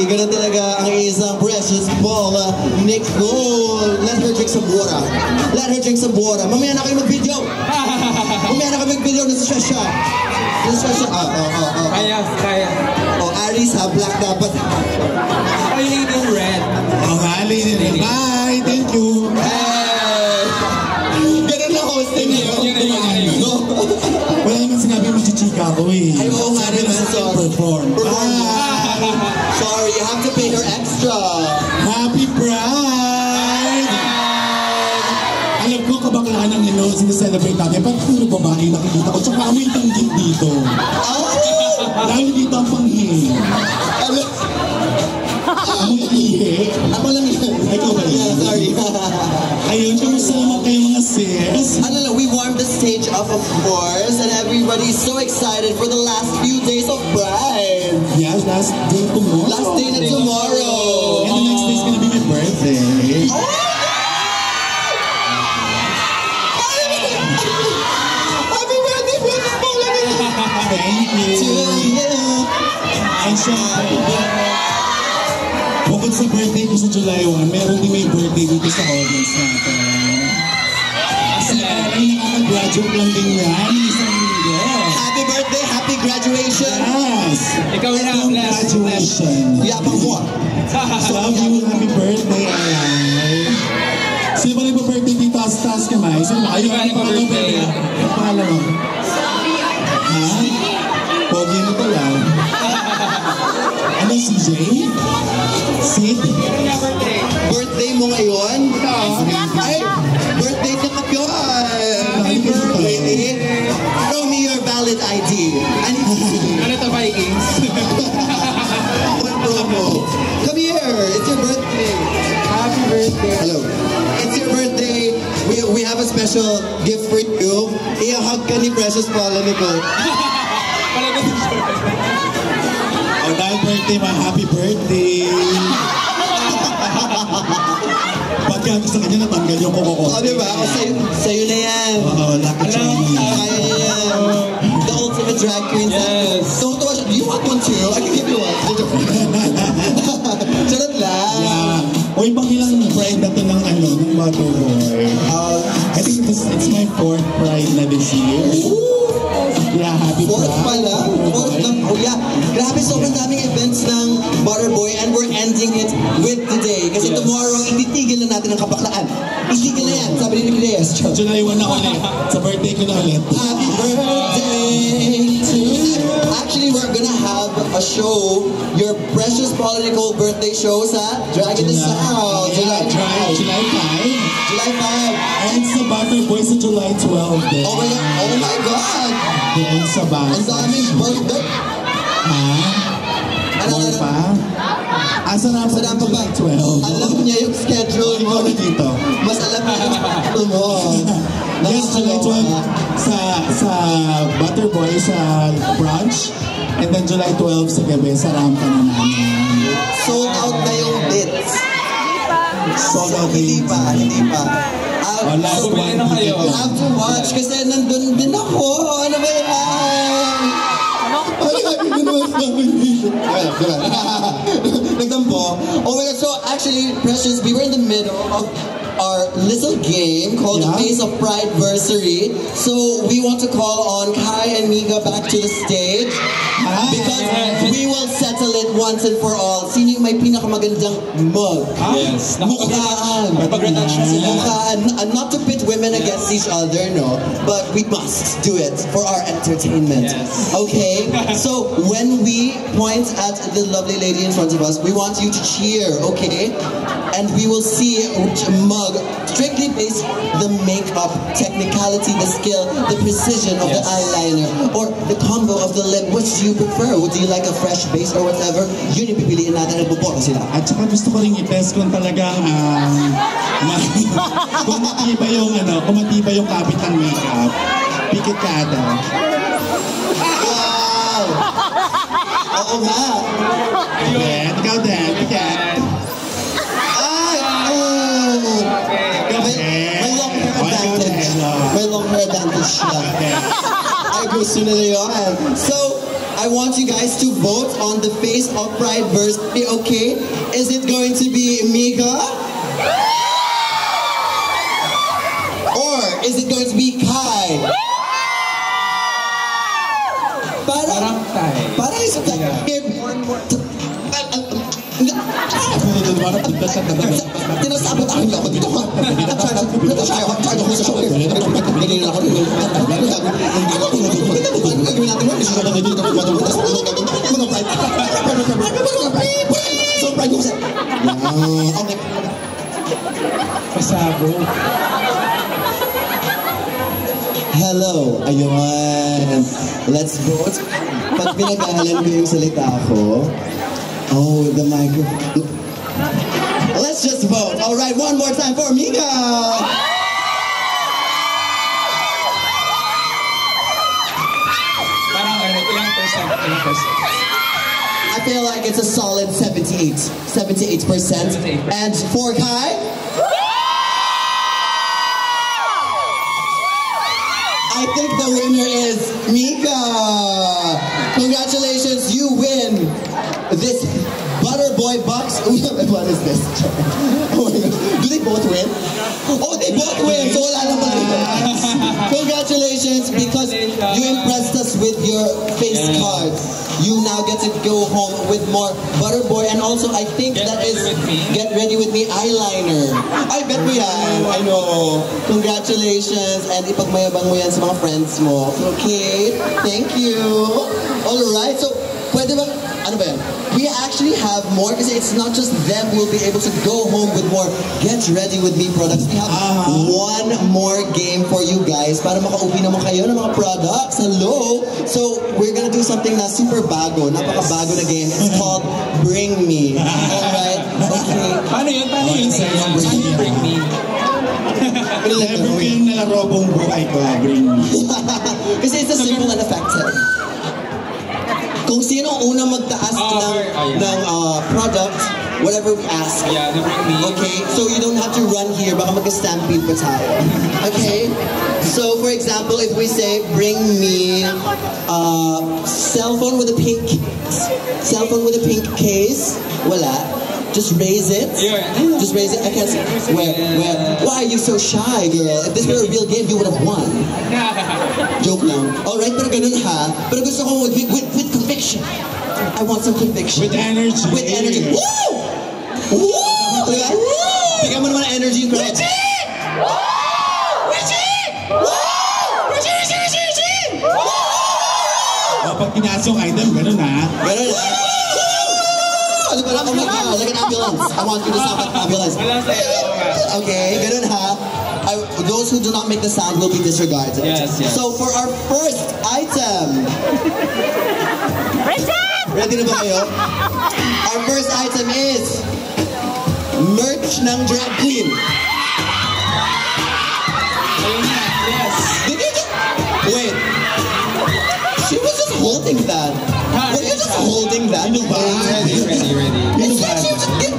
ganun talaga ang isang precious Paula Nicole. Let her drink some water. Let her drink some water. Mamaya na kayo mag-video. Mamaya na kayo mag-video. Nasa siya. Kaya. Oh, Aries ha, black dapat. Ay, lady in red. Oh, ha, lady in red. Bye, thank you. Ganun na hosting niyo. Wala naman sinabi mo chichika ako eh. Ay, oo nga rin. Perform. Sorry, you have to pay her extra. Happy Pride! Alam ko, kabaklaan ng ino, sineselebrate natin. Pag puro babae nakikita ko, tsaka amoy tanggit dito. Dahil dito ang panghi. Amoy ihi. Ako lang yun. Ikaw ba yun? Sorry. Ayun, kamusta naman kayo mga sis? We warmed the stage up, of course, and everybody's so excited for the last few days of Pride. Yes, last day tomorrow. Last day na tomorrow. And the next day is gonna be my birthday. Happy birthday, Princess Paula Nicole! Thank you. To you. And syempre, bukod sa birthday ko sa July 1, meron din may birthday dito sa audience natin. Kasi ay nakaka-graduate lang din yan, isang linggo. Happy birthday, happy graduation. Yes! Ikaw na, graduation. Yabang mo. Love you, happy birthday, Alay. Sino ba nagpa-birthday dito? Taas kamay. Sino ba? Ayaw, ano pa-birthday? Ano pangalan mo? Ha? Pogi mo pala. Ano, si Jay? Sid? Birthday mo ngayon? Ay, birthday ka kapyon. Happy birthday. Show me your valid ID. Ano to, Vikings? What promo? Come here. It's your birthday. Happy birthday. Hello. It's your birthday. We have a special gift for you. I-hug ka ni Precious Paula Nicole. Oh, dahil birthday, happy birthday. Pagka sa kanya natanggal yung koko. Oh, diba? O, sa'yo na yan. Oo, lucky Chinese. Kaya niya yan. The ultimate drag queen. Yes. So, do you want one too? I can give you one. Charot lang. Yeah. Uy, pang ilang pride na to ng Waterboy? I think it's my 4th pride na this year. Yeah, happy Fourth pride. pala. Fourth lang. Oh yeah. Grabe, sobrang daming events ng Waterboy and we're ending it with today. Kasi tomorrow, ititigil na natin ang kabaklaan. Itigil na yan. Sabi ni Reyes. July 1 na ulit. Sa birthday ko na ulit. Happy birthday to you. Actually, we're gonna have a show, your Precious Paula Nicole birthday show sa Drag in the South. Yeah, July 5. July 5. July 5. And sa Waterboy sa July 12 din. Oh my God! Doon sa basa. Ang daming birthday. Ha? More pa? Asa na pa ba? 12. Alam niya yung schedule mo. Ikaw na dito. Mas alam niya yung schedule mo. Yes, July 12 sa Waterboy sa brunch. And then July 12 sa gabi sa rampa na namin. Sold out na yung bits. Sold out na Hindi yung pa. Wala, bumili na kayo. You have to watch kasi nandun din ako. Ano ba yan? Ay, ko naman sabi dito. Nagtampo. Oh my God, so actually, Precious, we were in the middle of our little game called the Face of Prideversary. So we want to call on Kai and Miga back to the stage because we will settle it once and for all. Sino yung may pinakamagandang mug? Yes. Mukhaan. Pag-retouch na sila. Mukhaan. Not to pit women against each other, no. But we must do it for our entertainment. Yes. Okay? So when we point at the lovely lady in front of us, we want you to cheer, okay? And we will see which mug strictly based the makeup, technicality, the skill, the precision of the eyeliner, or the combo of the lip. Which do you prefer? Would you like a fresh base or whatever? Yun yung pipiliin natin at buboto sila. At saka gusto ko rin i-test kung talagang kung matibay yung kapit ng makeup. Pikit ka ata. Wow! Oo nga. Pikit. Ikaw din. Pikit. May long hair advantage. May long hair advantage siya. Ay, gusto nila yun. So, I want you guys to vote on the Face of Pride verse. Okay, is it going to be Mika? Or is it going to be Kai? Parang tayo. Parang isang tayo. Tinasabot ako niyo ako dito. Natasaya ako sa shoulder. Ganyan ako. Ano gagawin natin mo? Isa siya dito. Mga pride. So pride ko kasi. Okay. Pasabo. Hello. Ayun. Let's vote. Pag pinag-aalan ko yung salita ko, oh, the microphone. Let's just vote. All right, one more time for Mika. Parang ilang percent? I feel like it's a solid 78%. And for Kai? I think the winner is Mika. Congratulations, you win this Butterboy box. What is this? Oh my God. Do they both win? Oh, they both win. So wala naman. Congratulations, because you impressed us with your face cards. You now get to go home with more Butterboy, and also I think that is Get Ready With Me eyeliner. I bet mo yan. I know. Congratulations, and ipagmayabang mo yan sa mga friends mo. Okay? Thank you. Alright, so pwede ba, ano ba yan? We actually have more kasi it's not just them who will be able to go home with more Get Ready With Me products. We have one more game for you guys para makauwi naman kayo ng mga products. Hello! So, we're gonna do something na super bago, napaka-bago na game. It's called Bring Me. Alright? Okay. Paano yun? Paano yun? Paano yung Bring Me? Never ko yung nalaro kong buhay ko, Bring Me. Kasi it's a simple and effective. Kung sino ang unang magtaas ng product, whatever we ask. Yeah, the Bring Me. Okay, so you don't have to run here, baka mag-stampede pa tayo. Okay? So, for example, if we say, bring me cell phone with a pink case, wala. Just raise it. Just raise it. I can't see. Where? Why are you so shy, girl? If this were a real game, you would have won. Joke lang. Alright, pero ganun ha. Pero gusto ko with conviction. I want some conviction. With energy. With energy. Woo! Woo! Diba? Bigyan mo naman ng energy. Richie! Woo! Richie! Woo! Richie! Woo! Pag pinasok item, ganun ha. Ganun ha. Oh my God, like an ambulance. I want you to sound like an ambulance. Okay, ganun ha. Those who do not make the sound will be disregarded. Yes. So for our first item. Ready na ba kayo? Our first item is merch ng drag queen. Yes. Did you just... Wait. She was just holding that. Were you just holding that? Ready. It's like she was just getting...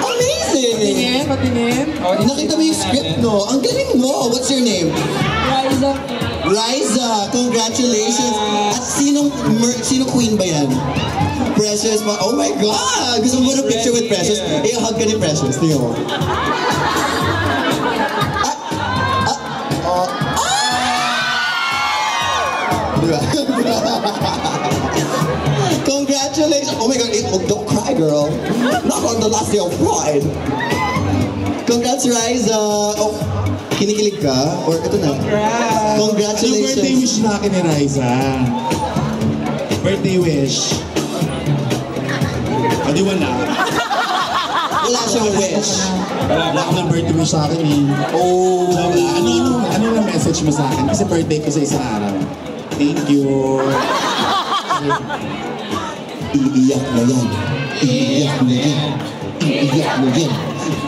Amazing! Patingin. Nakita mo yung script, no? Ang galing mo. What's your name? Riza. Congratulations. At sino queen ba yan? Precious. Oh my God! Gusto mo na picture with Precious? Hug ka ni Precious. Tingnan mo. Congratulations! Oh my God! Don't cry, girl. Not on the last day of Pride. Congrats, Riza. Oh, kinikilig ka? Or ito na? Yung birthday Congratulations. wish na akin ni Riza. Birthday wish. O di wala. Wala siyang wish. Wala ka ng birthday wish sa akin eh. Oh. Ano na message mo sa akin? Kasi birthday ko sa isang araw. Thank you. Iiyak na yan. Iiyak na yan. Iiyak na yan.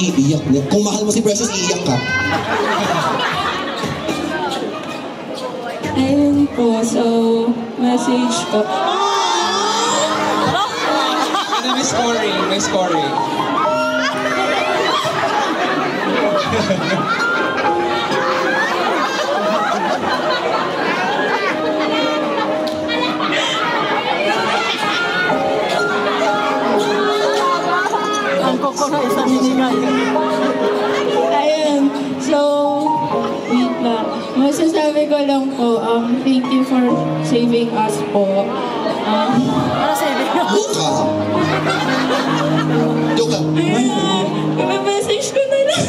Iiyak na yan. Kung mahal mo si Precious, iiyak ka. Ayun po, so, message ko. May scoring. ko na isa ninigay. Ayun. So, wait lang. Masasabi ko lang po, thank you for saving us po. Para saving us? Luka. Luka. Message ko na lang.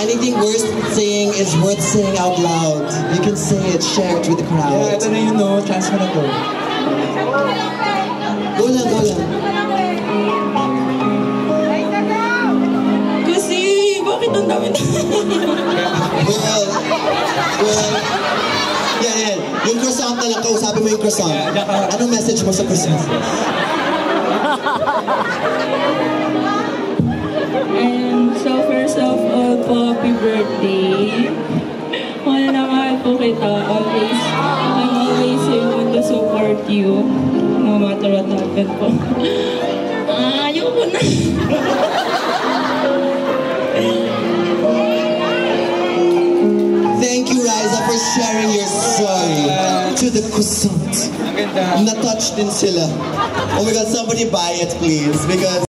Anything worth saying is worth saying out loud. You can say it, share it with the crowd. Yeah, ito na yun, no? Chance mo na to. Go lang, go lang. Kasi, bakit ang dami na? Well, yan. Yung croissant na lang, kausapin mo yung croissant. Anong message mo sa croissant? And so, first of all po, happy birthday. Mahal na mahal po kita. Always, I'm always here to support you. No matter what happen po. Ayoko na. Thank you, Riza, for sharing your story to the croissant. Ang ganda. Na-touch din sila. Oh my God, somebody buy it, please. Because